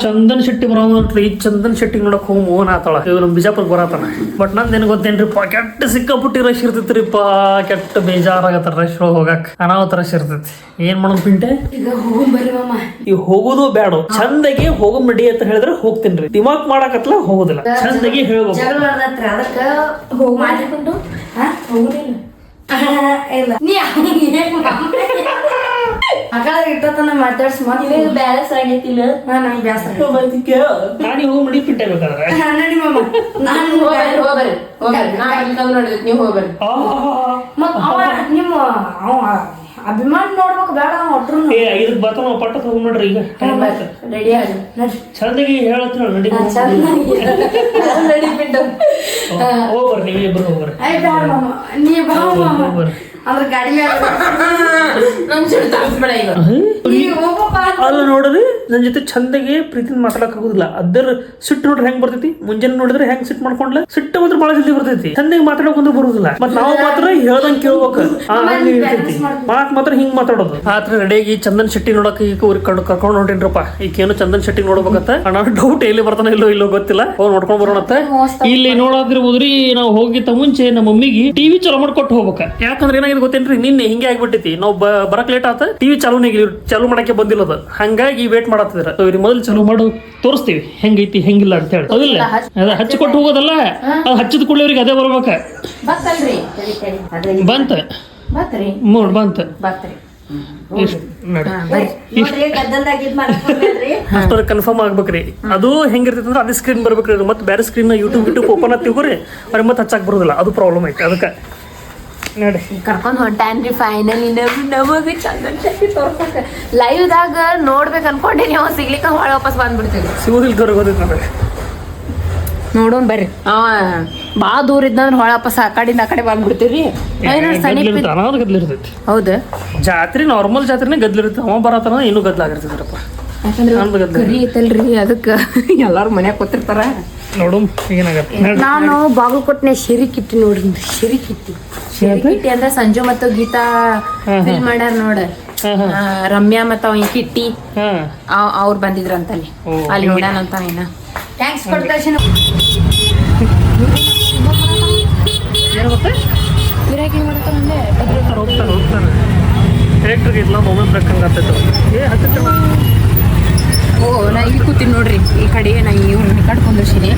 ಚಂದನ್ ಶೆಟ್ಟಿ ಬರೋದ್ರಿ ಚಂದನ್ ಶೆಟ್ಟಿ ನೋಡಕ್ ಹೋಗಿ ಮೋಹನ್ ಆತಾಳ ಇವ್ ನಮ್ ಬಿಜಾಪುರ ಬರತಾನ ಬಟ್ ನಂದೇನ್ ಗೊತ್ತೇನ್ರಿಪ್ಪ ಕೆಟ್ಟ ಸಿಕ್ಕಾಪುಟ್ಟಿ ರಶ್ ಇರ್ತೈತ್ರಿಪ್ಪ ಕೆಟ್ಟ ಬೇಜಾರಾಗತ್ತ ರಶ್ ಹೋಗಕ್ ಅನಾವತ್ ರಶ್ ಇರ್ತೈತಿ ಏನ್ ಮಾಡೋದು ಪಿಂಟೆ ಈಗ ಹೋಗೋದು ಬೇಡ ಚಂದಗೆ ಹೋಗೋ ನಡಿ ಅಂತ ಹೇಳಿದ್ರೆ ಹೋಗ್ತೀನ್ರಿ ದಿಮಾಕ್ ಮಾಡಕತ್ಲ ಹೋಗೋದಿಲ್ಲ ಚಂದಗೆ ಹೇಳ್ಬೇಕು ಇಟ್ಟತನ ಮಾತಾಡ್ಸಿ ಬ್ಯಾಲೆನ್ಸ್ ಆಗೈತಿಲ್ಲ ನಂಗೆ ಬ್ಯಾಸರ ನಾನು ಹೋಗಿ ನಡಿ ಪಿಂಟೆ ಬೇಕಾದ್ರೆ ನಡಿ ಮಾಮ ನಾನು ನೀವು ಹೋಗ್ಬರ್ರಿ ನಿಮ್ಮ ಅಭಿಮಾನ ನೋಡ್ಬೇಕು ಬೇಡ ಒಟ್ರು ಇದಕ್ ಬರ್ತಾನ ಪಟ್ಟದ ಹೋಗಿ ನೋಡ್ರಿ ಈಗ ರೆಡಿ ಆಗಿ ಚಂದಗೆ ಹೇಳತ್ರ ನಡಿ ನಡಿ ಬಿಟ್ಟು ಹೋಗ್ಬರ್ರಿ ನೀವೇ ಇಬ್ರು ಹೋಗ್ಬರ್ರಿ ನೀ ಬಾ ಮಾಮ ಅಂದ್ರೆ ಗಾಡಿ ನಮ್ ಸಿಟ್ಟು ತರಿಸ್ಬೇಡ ಈಗ ಅಲ್ಲ ನೋಡ್ರಿ ನನ್ ಜೊತೆ ಚಂದಗೆ ಪ್ರೀತಿನ ಮಾತಾಡಕ್ ಆಗುದಿಲ್ಲ ಅದರ ಸಿಟ್ಟು ನೋಡ್ರಿ ಹೆಂಗ್ ಬರ್ತೈತಿ ಮುಂಜಾನೆ ನೋಡಿದ್ರೆ ಹೆಂಗ್ ಸಿಟ್ಟು ಮಾಡ್ಕೊಂಡ್ಲ ಸಿಟ್ಟು ಮಾತ್ರ ಬಹಳ ಜಲ್ದಿ ಬರ್ತೈತಿ ಚಂದಗೆ ಮಾತಾಡಕ್ ಒಂದು ಬರುದಿಲ್ಲ ಮತ್ ನಾವು ಮಾತ್ರ ಹೇಳ್ದಂಗ್ ಕೇಳ್ಬೇಕು ಇರ್ತೈತಿ ಮಾತ್ರ ಹಿಂಗ್ ಮಾತಾಡೋದು ಆತ್ರ ರೆಡಿಯಾಗಿ ಚಂದನ್ ಶೆಟ್ಟಿ ನೋಡಕ್ ಈಗ ಕರ್ಕೊಂಡ್ ಹೊಂಟೇನ್ರಪ್ಪ ಈಗೇನು ಚಂದನ್ ಶೆಟ್ಟಿ ನೋಡ್ಬೇಕಂತ ನಾನು ಡೌಟ್ ಎಲ್ಲಿ ಬರ್ತಾನ ಇಲ್ಲೋ ಗೊತ್ತಿಲ್ಲ ಹೋಗಿ ನೋಡ್ಕೊಂಡ್ ಬರೋಣಂತ ಇಲ್ಲಿ ನೋಡೋದಿರ್ಬೋದ್ರಿ ನಾವು ಹೋಗಿತ್ತ ಮುಂಚೆ ನಮ್ಮ ಮಮ್ಮಿಗೆ ಟಿವಿ ಚಾಲೂ ಮಾಡ್ಕೊಟ್ಟು ಹೋಗ್ಬೇಕ ಯಾಕಂದ್ರೆ ಏನಾಗಿದೆ ಗೊತ್ತೇನ್ರಿ ನಿನ್ನೆ ಹಿಂಗೆ ಆಗ್ಬಿಟ್ಟೈತಿ ನಾವು ಬರಕ್ ಲೇಟ್ ಆತ ಟಿವಿ ಚಾಲೂ ಮಾಡಕ್ಕೆ ಬಂದಿಲ್ಲ ಅದು ಹಂಗಾಗಿ ವೇಟ್ ಮಾಡತ್ತಿದ್ರ ಇವ್ರಿಗೆ ಮೊದಲು ಚಾಲೂ ಮಾಡು ತೋರಿಸ್ತೀವಿ ಹೆಂಗೈತಿ ಹೆಂಗಿಲ್ಲ ಅಂತ ಹೇಳಿ ಹೌದಿಲ್ಲ ಅದ ಹಚ್ಕೊಟ್ಟು ಹೋಗೋದಲ್ಲ ಅದು ಹಚ್ಚಿದ ಕೂಡಲೇ ಅವ್ರಿಗೆ ಅದೇ ಬರ್ಬೇಕ ಬಂತ ನೋಡ್ ಬಂತ ಅಷ್ಟರ ಕನ್ಫರ್ಮ್ ಆಗ್ಬೇಕ್ರಿ ಅದು ಹೆಂಗಿರ್ತೈತಿ ಅಂದ್ರೆ ಅದೇ ಸ್ಕ್ರೀನ್ ಬರ್ಬೇಕ್ರಿ ಮತ್ತೆ ಬೇರೆ ಸ್ಕ್ರೀನ್ ಯೂಟ್ಯೂಬ್ ಓಪನ್ ಆಗ್ತಿವ್ರಿ ಅವ್ರಿಗೆ ಮತ್ತೆ ಹಚ್ಚಾಕ್ ಬರೋದಿಲ್ಲ ಅದು ಪ್ರಾಬ್ಲಮ್ ಐತಿ ಅದಕ್ಕೆ ನೋಡಿ ಕರ್ಕೊಂಡ್ ಹೊಂಟಾನ್ರಿ ಫೈನಲಿ ನಮಗೆ ಚಂದನ್ ಶೆಟ್ಟಿ ತೋರ್ಸಕ ಲೈವ್ದಾಗ ನೋಡ್ಬೇಕು ಅನ್ಕೊಂಡೇನಿ ಅವ ಸಿಗ್ಲಿಕ್ಕ ಹೊಳ ವಾಪಸ್ ಬಂದ್ಬಿಡ್ತೀವಿ ಸಿಗೋದಿಲ್ಲ ದೂರ ಗೊತ್ತೈತಿ ನನಗೆ ನೋಡೋಣ ಬರ್ರಿ ಭಾಳ ದೂರ ಇದ್ದಂದ್ರೆ ಹೊಳ ವಾಪಸ್ ಆ ಕಡೆ ಬಂದ್ಬಿಡ್ತೀವಿ ಗದ್ಲಿರ್ತೈತಿ ಹೌದು ಜಾತ್ರೆ ನಾರ್ಮಲ್ ಜಾತ್ರೆನೇ ಗದ್ಲಿರುತ್ತೆ ಅವ ಬರತಾನ ಇನ್ನೂ ಗದ್ಲಾಗಿರ್ತೈತ್ರಪ್ಪ ಯಾಕಂದ್ರೆ ಕರಿ ಐತಲ್ರಿ ಅದಕ್ಕೆ ಎಲ್ಲಾರು ಮನ್ಯಾಗ ಕೂತಿರ್ತಾರ ನೋಡು ಏನಾಗತ್ತೆ ನಾನು ಬಾಗಲಕೋಟ್ನೆ ಶೆರಿಕಿಟ್ಟಿ ನೋಡ್ರಿ ಶೆರಿಕಿಟ್ಟಿ ಅಂದ್ರೆ ಸಂಜು ಮತ್ತು ಗೀತಾ ಫಿಲ್ ಮಾಡ್ಯಾರ ನೋಡ ರಮ್ಯಾ ಮತ್ತ ಅವ ಕಿಟ್ಟಿ ಅವ್ರು ಬಂದಿದ್ರಂತ ಅಲ್ಲಿ ನೋಡ್ಯಾನಂತ ಏನ ಥ್ಯಾಂಕ್ಸ್ ಫಾರ್ ದರ್ಶನ ಗಿರಾಕಿ ಮಾಡ್ತಾರಂದೆ ಹೋಗ್ತಾರೆ ಎಲೆಕ್ಟ್ರಿಕ್ ಇಲ್ಲ ಮೊಬೈಲ್ ಬ್ರೇಕ್ ಹಂಗಾಗ್ತೈತೆ ಓ ನಾ ಇಲ್ಲಿ ಕೂತೀನಿ ನೋಡ್ರಿ ಈ ಕಡೆ ನಾ ಇವ್ರನ್ನ ಕಟ್ಕೊಂಡು ಶಿರಿ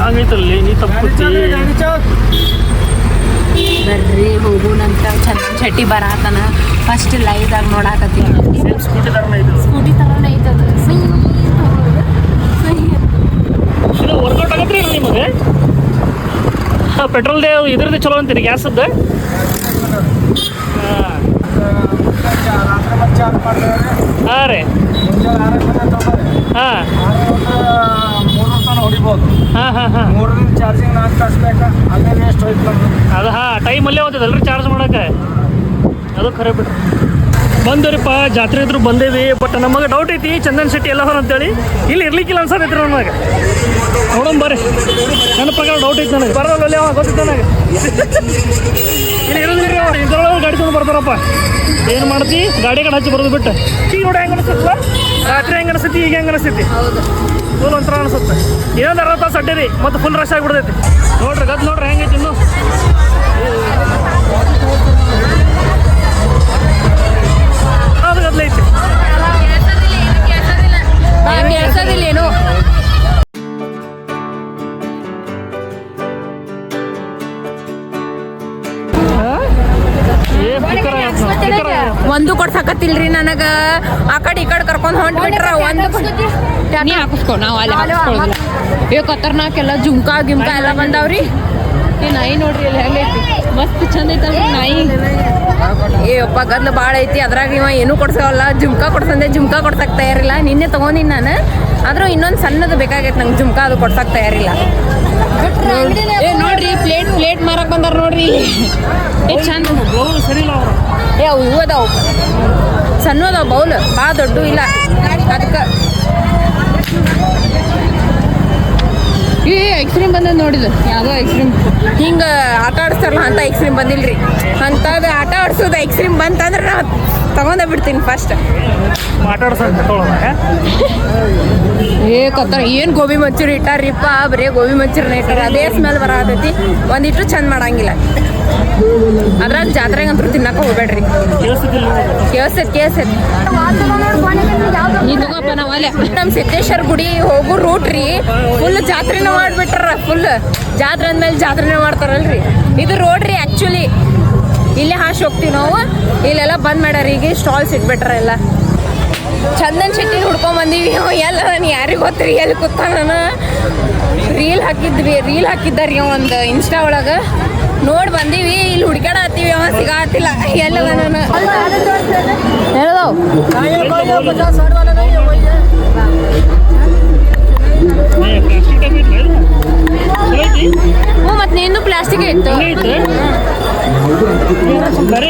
ಆಗೈತಲ್ಲಿ ನೀ ಬರ್ರಿ ಹೋಗುನಂತ ಚಂದನ್ ಶೆಟ್ಟಿ ಬರತನ ಫಸ್ಟ್ ಲೈವ್ದಾಗ ನೋಡಾಕತ್ತೀವಿ ಸ್ಕೂಟಿ ತರನೇ ಐತದ ವರ್ಕೌಟ್ ಆಗತ್ರಿ ನಿಮಗೆ ಪೆಟ್ರೋಲ್ ಇದ್ರದ್ದು ಚಲೋ ಅಂತೀರಿ ಗ್ಯಾಸದ್ದು ಹಾಂ ರೀ ಹಾಂ ಹೊಡಿಬೋದು ಹಾಂ 3 ದಿನ ಚಾರ್ಜಿಂಗ್ 4 ತಾಸು ಬೇಕಾ ಅಲ್ಲೇ ವೇಸ್ಟ್ ಹೋಯ್ತು ಅದು ಟೈಮಲ್ಲೇ ಹೋಗ್ತದಲ್ರಿ ಚಾರ್ಜ್ ಮಾಡೋಕೆ ಅದು ಖರೆ ಬಿಟ್ಟು ಬಂದರಿಪ್ಪ ಜಾತ್ರೆ ಇದ್ರು ಬಂದೇವಿ ಬಟ್ ನಮಗೆ ಡೌಟ್ ಐತಿ ಚಂದನ್ ಶೆಟ್ಟಿ ಎಲ್ಲ ಅಂತೇಳಿ ಇಲ್ಲಿ ಇರ್ಲಿಕ್ಕಿಲ್ಲ ಅನ್ಸತ್ತೈತ್ರಿ ನನಗೆ ನೋಡೋಣ ಬರ್ರಿ ನನ್ನ ಪ್ರಕಾರ ಡೌಟ್ ಐತಿ ನನಗೆ ಬರೋಲ್ಲ ಗೊತ್ತಿತ್ತು ನನಗೆ ಇಲ್ಲಿ ಇರೋದಿಲ್ಲ ಅವ್ರು ಇದ್ರೊಳಗೆ ಗಾಡಿ ತೊಗೊಂಡು ಬರ್ತಾರಪ್ಪ ಏನು ಮಾಡ್ತಿ ಗಾಡಿ ಕಡೆ ಹಚ್ಚಿ ಬರೋದು ಬಿಟ್ಟು ಈಗ ನೋಡಿ ಹೆಂಗೆ ಅನಿಸ್ತಲ್ಲ ರಾತ್ರಿ ಹೆಂಗೆ ಅನಿಸ್ತೈತಿ ಈಗ ಹೆಂಗೆ ಅನಿಸ್ತೈತಿ ಫುಲ್ ಒಂಥರ ಅನಿಸುತ್ತೆ ಇನ್ನೊಂದು 60 ತಾಸು ಅಡ್ಡಿ ರೀ ಮತ್ತು ಫುಲ್ ರಶ್ ಆಗಿಬಿಡ್ತೈತಿ ನೋಡ್ರಿ ಗದ್ದು ನೋಡ್ರಿ ಹೆಂಗೈತಿ ಇನ್ನು ಅದು ಗದ್ಲೈತಿ ಏನು ಒಂದು ಕೊಡ್ಸಕತ್ತಿಲ್ರಿ ನನಗ ಆ ಕಡೆ ಈ ಕಡೆ ಕರ್ಕೊಂಡ್ ಹೊಂಟ್ಬಿಟ್ರ ಒಂದು ನೀ ಹಾಕಿಸ್ಕೊ ನಾವು ಅಲ್ಲಿ ಹಾಕಿಸ್ಕೊಳ್ಳೋದಿಲ್ಲ ಖತರ್ನಾಕೆಲ್ಲ ಜುಮ್ಕಾ ಗಿಮ್ಕಾ ಎಲ್ಲ ಬಂದಾವ್ರಿ ನಾಯಿ ನೋಡ್ರಿ ಅಲ್ಲಿ ಹೆಂಗೈತಿ ಮಸ್ತ್ ಚಂದ ಐತಲ್ರಿ ನಾಯಿ ಅಪ್ಪ ಗದ್ಲು ಭಾಳ ಐತಿ ಅದ್ರಾಗ ಇವ ಏನೂ ಕೊಡ್ಸವಲ್ಲ ಜುಮ್ಕಾ ಕೊಡ್ಸಂದೆ ಜುಮ್ಕಾ ಕೊಡ್ಸಕ್ ತಯಾರಿಲ್ಲ ನಿನ್ನೆ ತಗೊಂಡಿನಿ ನಾನು ಆದ್ರೂ ಇನ್ನೊಂದು ಸಣ್ಣದು ಬೇಕಾಗೈತೆ ನಂಗೆ ಜುಮ್ಕಾ ಅದು ಕೊಡ್ಸಕ್ ತಯಾರಿಲ್ಲ ನೋಡ್ರಿ ಪ್ಲೇಟ್ ಮಾರಕ್ ಬಂದಾರ ನೋಡ್ರಿ ಚಂದ ಅವು ಇವು ಅದಾವು ಸಣ್ಣ ಅದಾವ ಬೌಲ್ ಭಾಳ ದೊಡ್ಡ ಇಲ್ಲ ಅದಕ್ಕೆ ಈ ಐಸ್ ಕ್ರೀಮ್ ಬಂದದ್ ನೋಡಿದ್ರು ಯಾವುದೋ ಐಸ್ ಕ್ರೀಮ್ ಹಿಂಗೆ ಆಟ ಆಡಿಸ್ತಾರಲ್ಲ ಅಂತ ಐಸ್ ಕ್ರೀಮ್ ಬಂದಿಲ್ರಿ ಅಂಥದ್ದು ಆಟ ಆಡಿಸೋದು ಐಸ್ ಕ್ರೀಮ್ ಬಂತಂದ್ರೆ ನಾ ತಗೊಂಡೇ ಬಿಡ್ತೀನಿ ಫಸ್ಟ್ ಏ ಕತ್ತರ ಏನು ಗೋಬಿ ಮಂಚೂರಿ ಇಟ್ಟಾರಿಪ್ಪ ಬರೀ ಗೋಬಿ ಮಂಚೂರಿನ ಇಟ್ಟಾರ ಅದೇ ಸ್ಮೆಲ್ ಬರತೈತಿ ಒಂದಿಟ್ಟು ಚಂದ ಮಾಡಂಗಿಲ್ಲ ಅದ್ರಾಗ ಜಾತ್ರೆಗಂತೂ ತಿನ್ನಕ್ಕೆ ಹೋಗ್ಬೇಡ್ರಿ ಕೇಳ್ಸೈತಿ ಇದಪ್ಪ ನಾವು ಅಲ್ಲೇ ನಮ್ಮ ಸಿದ್ದೇಶ್ವರ ಗುಡಿ ಹೋಗೋ ರೂಟ್ ರೀ ಫುಲ್ ಜಾತ್ರೆನ ಮಾಡಿಬಿಟ್ರ ಫುಲ್ ಜಾತ್ರೆ ಅಂದ್ಮೇಲೆ ಜಾತ್ರೆನೇ ಮಾಡ್ತಾರಲ್ರಿ ಇದು ರೋಡ್ ರೀ ಆ್ಯಕ್ಚುಲಿ ಇಲ್ಲೇ ಹಾಶ್ ಹೋಗ್ತೀವಿ ನಾವು ಇಲ್ಲೆಲ್ಲ ಬಂದ್ ಮಾಡ್ಯಾರ ಈಗ ಸ್ಟಾಲ್ಸ್ ಇಟ್ಬಿಟ್ರ ಎಲ್ಲ ಚಂದನ್ ಶೆಟ್ಟಿ ಹುಡ್ಕೊಂಡ್ ಬಂದೀವಿ ಎಲ್ಲ ನಾನು ಯಾರಿಗೆ ಗೊತ್ತ್ರಿ ಎಲ್ಲಿ ಕೂತಾನ ರೀಲ್ ಹಾಕಿದ್ದಾರಿ ಒಂದು ಇನ್ಸ್ಟಾ ಒಳಗೆ ನೋಡಿ ಬಂದೀವಿ ಇಲ್ಲಿ ಹುಡ್ಕಾಡತ್ತೀವಿ ಅವ ಸಿಗತ್ತಿಲ್ಲ ಎಲ್ಲ ನಾನು ಹೇಳ್ದವು ಹ್ಞೂ ಮತ್ತು ನೀನು ಪ್ಲಾಸ್ಟಿಕ್ ಇತ್ತು ಅದು ಬೇರೆ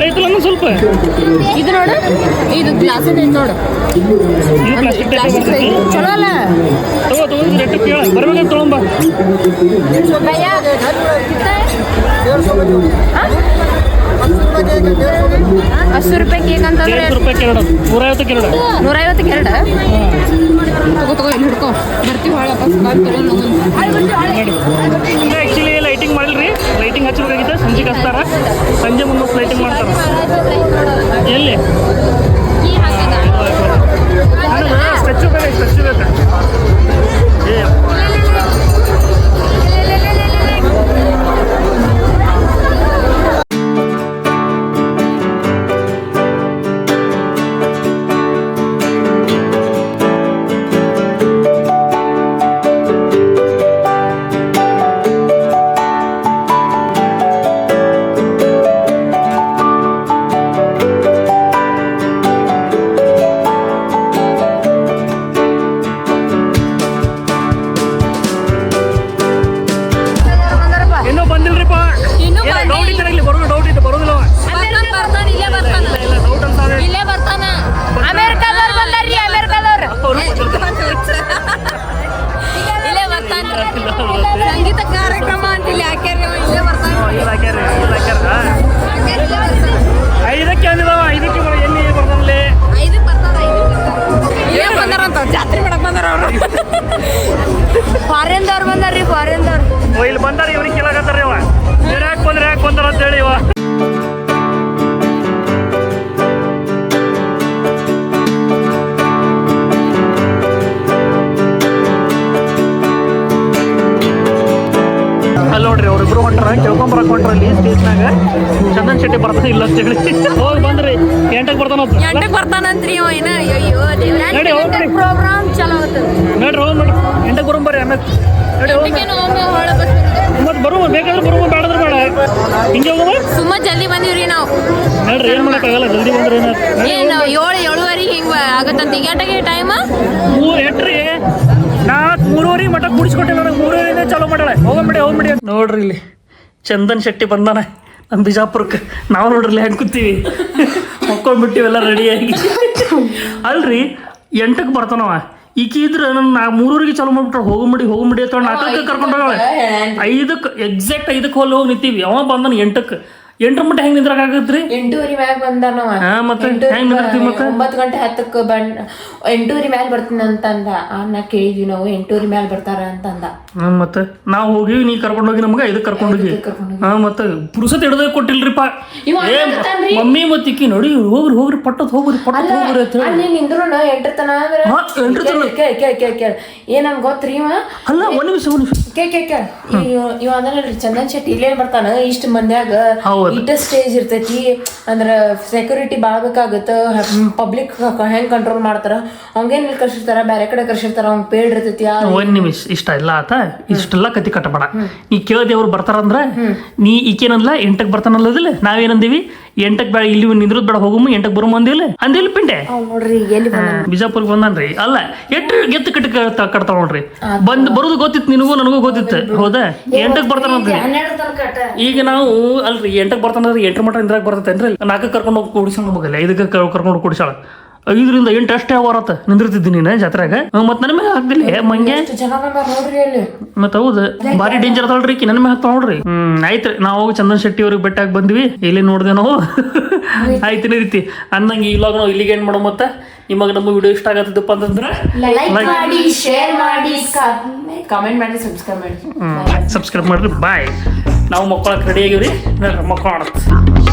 ಐತಲ್ಲ ಸ್ವಲ್ಪ ಇದು ನೋಡು ಇದು ಗ್ಲಾಸ್ ಐತೆ ನೋಡು ಪ್ಲಾಸ್ಟಿಕ್ ಚಲೋ ಅಲ್ಲ ಬರ್ಬೇಕಂತ ತೊಗೊಂಬ ₹80 ಕೇಕ್ ಅಂತಂದ್ರೆ ₹150 150 ಎರಡು ತಗೋ ಇಲ್ಲಿ ಹಿಡ್ಕೊ ಬರ್ತೀವಿ ಆ್ಯಕ್ಚುಲಿ ಲೈಟಿಂಗ್ ಮಾಡಿಲ್ರಿ ಲೈಟಿಂಗ್ ಹಚ್ಚಬೇಕಾಗಿತ್ತು ಸಂಜೆಗೆ ಹಚ್ತಾರ ಸಂಜೆ ಮುಂದೆ ಲೈಟಿಂಗ್ ಮಾಡ್ತಾರ ಎಲ್ಲಿ ಸ್ಟ್ಯಾಚ್ಯೂ ಬೇಕಾ ಸಂಗೀತ ಕಾರ್ಯಕ್ರಮ ಅಂತಿಲ್ಲ ಐದಕ್ಕೆ ಅಂದಿದಾವ ಐದಕ್ಕೆ ಎಲ್ಲಿ ಬರ್ತಾನಲ್ಲಿ ಏನ್ ಬಂದಾರಂತ ಜಾತ್ರೆ ಮಾಡಕ್ ಬಂದಾರ ಅವ್ರು ಫಾರಿನ್ದವ್ರು ಬಂದಾರ್ರಿ ಫಾರಿನ್ದವ್ರು ಇಲ್ಲಿ ಬಂದಾರ ಇವ್ರಿಗೆ ಕೇಳಕತ್ತಾರ ಇವ ಇವ್ರು ಯಾಕೆ ಬಂದಾರ ಅಂತ ಹೇಳಿ ಇವ ಅಲ್ಲಿ ನೋಡ್ರಿ ಅವ್ರಿಬ್ರು ಹೊಂಟ್ರ ಕೇಳ್ಕೊಂಬರಕ್ ಹೊಂಟ್ರ ಅಲ್ಲಿ ಸ್ಟೇಜ್ನಾಗ ಚಂದನ್ ಶೆಟ್ಟಿ ಬರ್ತಾನೆ ಇಲ್ಲ ಅಂತ ಹೇಳಿ ಹೋಗಿ ಬಂದ್ರಿ 8ಕ್ಕೆ ಬರ್ತಾನಂತ್ರಿ ಅವ ಏನ ಅಯ್ಯೋ ಪ್ರೋಗ್ರಾಮ್ ಚಲೋ ನೋಡ್ರಿ ಹೋಗಿ ನೋಡ್ರಿ 8ಕ್ಕೆ ಬರೋಂಬರ್ರಿ ಆಮೇಲೆ ಮತ್ತೆ ಬರುವ ಬೇಕಾದ್ರೆ ಬರುವ ಬೇಡದ್ರೆ ಬೇಡ ಹಿಂಗೆ ಹೋಗುವ ಸುಮ್ಮ ಜಲ್ದಿ ಬಂದೀವ್ರಿ ನಾವು ನೋಡ್ರಿ ಏನ್ ಮಾಡಕ್ಕಾಗಲ್ಲ ಜಲ್ದಿ ಬಂದ್ರೆ ಏನು 7:30 ಹಿಂಗ ಆಗತ್ತಂತ ಈಗ ಟೈಮ್ 8 ನಾ 3:30 ಮಟ್ಟ ಕುಡಿಸ್ಕೊಟ್ಟೆ ನನಗೆ 3:30 ಚಾಲೂ ಮಾಡಾಳೆ ಹೋಗ್ಬಿಡಿ ನೋಡ್ರಿ ಇಲ್ಲಿ ಚಂದನ್ ಶೆಟ್ಟಿ ಬಂದಾನ ನಮ್ಮ ಬಿಜಾಪುರಕ್ಕೆ ನಾವು ನೋಡ್ರಿ ಹೆಂಗೆ ಕೂತೀವಿ ಮಕ್ಕೊಂಡ್ಬಿಟ್ಟಿವೆಲ್ಲ ರೆಡಿಯಾಗಿ ಅಲ್ರಿ 8ಕ್ಕೆ ಬರ್ತಾನವ ಈಕಿ ಇದ್ರೆ ನನ್ನ 3:30 ಚಾಲೂ ಮಾಡ್ಬಿಟ್ರೆ ಹೋಗಂಬಿಡಿ ಅಂತ 4ಕ್ಕೆ ಕರ್ಕೊಂಡು ಹೋಗಳೆ 5ಕ್ಕೆ ಎಕ್ಸಾಕ್ಟ್ 5ಕ್ಕೆ ಹೋಗಿ ನಿಂತೀವಿ ಅವ ಬಂದನ 8ಕ್ಕೆ 8 ಮಟ್ಟ ಹೆಂಗ್ ನಿಂದ್ರಾಗ ಆಗತ್ರಿ 8:30 ಮ್ಯಾಗ ಬಂದಾನವ ಮತ್ತೆ ಹೆಂಗ್ ನಿಂದಿರ್ತೀವಿ ಮತ್ತೆ 9 ಗಂಟೆ 10ಕ್ಕೆ 8:30 ಮ್ಯಾಲ ಬರ್ತೀನಿ ಅಂತಂದ ನಾ ಕೇಳಿದ್ವಿ ನಾವು 8:30 ಮ್ಯಾಲ ಬರ್ತಾರ ಅಂತಂದ ಮತ್ತೆ ನಾವು ಹೋಗಿವಿ ನೀ ಕರ್ಕೊಂಡೋಗಿ ನಮ್ಗೆ ಇದಕ್ಕೆ ಕರ್ಕೊಂಡೋಗಿ ಮತ್ತೆ ಪುರುಸತ್ ಹಿಡ್ದ ಕೊಟ್ಟಿಲ್ರಿಪ್ಪ ಮಮ್ಮಿ ಮತ್ತೆ ಇಕ್ಕಿ ನೋಡಿ ಹೋಗ್ರಿ ಪಟ್ಟದ್ ಹೋಗ್ರಿ ಅಂತ ಅಲ್ಲಿ ನಿಂದ್ರು 8 ತನ ಏನಂಗ ಗೊತ್ತ್ರಿ ಇವ ಅಲ್ಲ ಒಂದ್ ನಿಮಿಷ ಇವ ಅದನ್ರಿ ಚಂದನ್ ಶೆಟ್ಟಿ ಇಲ್ಲೇ ಬರ್ತಾನ ಇಷ್ಟ ಮಂದ್ಯಾಗ ಇಟ್ಟ ಸ್ಟೇಜ್ ಇರ್ತೈತಿ ಅಂದ್ರ ಸೆಕ್ಯೂರಿಟಿ ಬಾಳ್ ಬೇಕಾಗತ್ತ ಪಬ್ಲಿಕ್ ಹೆಂಗ್ ಕಂಟ್ರೋಲ್ ಮಾಡ್ತಾರ ಅವಂಗೇನ್ ಕರ್ಸಿರ್ತಾರ ಬ್ಯಾರೆ ಕಡೆ ಕರ್ಸಿರ್ತಾರ ಅವ್ನ್ ಪೇಡ್ ಇರ್ತೈತಿ ಒಂದ್ ನಿಮಿಷ ಇಷ್ಟ ಇಲ್ಲ ಆತ ಇಷ್ಟೆಲ್ಲ ಕತಿ ಕಟ್ಟಬೇಡ ನೀ ಕೇಳ್ದೆ ಅವ್ರು ಬರ್ತಾರಂದ್ರ ನೀ ಈಕೇನಲ್ಲ 8ಕ್ಕೆ ಬರ್ತಾನಲ್ಲದಿಲ್ಲ ನಾವೇನಂದೀವಿ 8ಕ್ಕೆ ಬೇಡ ಇಲ್ಲಿ ನಿಂದ್ರದ್ ಬೇಡ ಹೋಗಮ್ಮ 8ಕ್ಕೆ ಬರೋ ಅಂದಿಲ್ಲ ಪಿಂಡೆ ನೋಡ್ರಿ ಎಲ್ಲಿ ಬಿಜಾಪುರ್ಗೆ ಬಂದನ್ರಿ ಅಲ್ಲ ಗೆತ್ತು ಕಟ್ತಾವ ನೋಡ್ರಿ ಬರೋದು ಗೊತ್ತಿತ್ತು ನಿನಗೂ ನನಗೂ ಗೊತ್ತಿತ್ತು ಹೌದಾ 8ಕ್ಕೆ ಬರ್ತಾನಂತ ಈಗ ನಾವು ಅಲ್ರಿ 8ಕ್ಕೆ ಬರ್ತಾನಂದ್ರೆ 8 ಮಟ್ಟ ಇಂದ್ರಾಗ ಬರ್ತೈತೇನ್ರಿ 4ಕ್ಕೆ ಕರ್ಕೊಂಡು ಹೋಗಿ ಕುಡಿಸ್ಕೊಂಡ್ ಹೋಗಲ್ಲ 5ಕ್ಕೆ ಕರ್ಕೊಂಡು ಕುಡಿಸಾಳ 5ರಿಂದ 8 ಅಷ್ಟೇ ಅವರತ್ತ ನಿಂದಿರ್ತಿದ್ದೀನಿ ನೀನು ಜಾತ್ರೆಗ ಮತ್ ನನ್ನ ಮ್ಯಾಗ ಹಾಕ್ದಿಲ್ಲ ಮಂಗೆ ಎಷ್ಟು ಜನ ಬಂದಾರ ನೋಡ್ರಿ ಅಲ್ಲಿ. ಮತ್ ಹೌದು ಬಾರಿ ಡೇಂಜರ್ ಅದಲ್ರಿ ನನ್ನ ಮ್ಯಾಗ ಹಾಕ್ತಾವ ನೋಡ್ರಿ ಆಯ್ತ್ರಿ ನಾವು ಚಂದನ್ ಶೆಟ್ಟಿ ಅವ್ರಿಗೆ ಬೆಟ್ಟಾಗಿ ಬಂದ್ವಿ ಇಲ್ಲಿ ನೋಡ್ದೆ ನಾವು ಆಯ್ತು ರೀತಿ ಅಂದಂಗೆ ಇವಾಗ ನಾವು ಇಲ್ಲಿಗೆ ಏನ್ ಮಾಡೋ ಮತ್ತ ನಿಮಗೆ ನಮ್ಮ ವಿಡಿಯೋ ಇಷ್ಟ ಆಗತ್ತದಪ್ಪ ಅಂತಂದ್ರೆ ಲೈಕ್ ಮಾಡಿ, ಶೇರ್ ಮಾಡಿ, ಕಮೆಂಟ್ ಮಾಡಿ, ಸಬ್ಸ್ಕ್ರೈಬ್ ಮಾಡಿ. ಸಬ್ಸ್ಕ್ರೈಬ್ ಮಾಡ್ರಿ ಬಾಯ್. ನಾವು ಮಕ್ಕಳಕ್ಕೆ ರೆಡಿ ಆಗಿವ್ರಿ ಮಕ್ಕಳು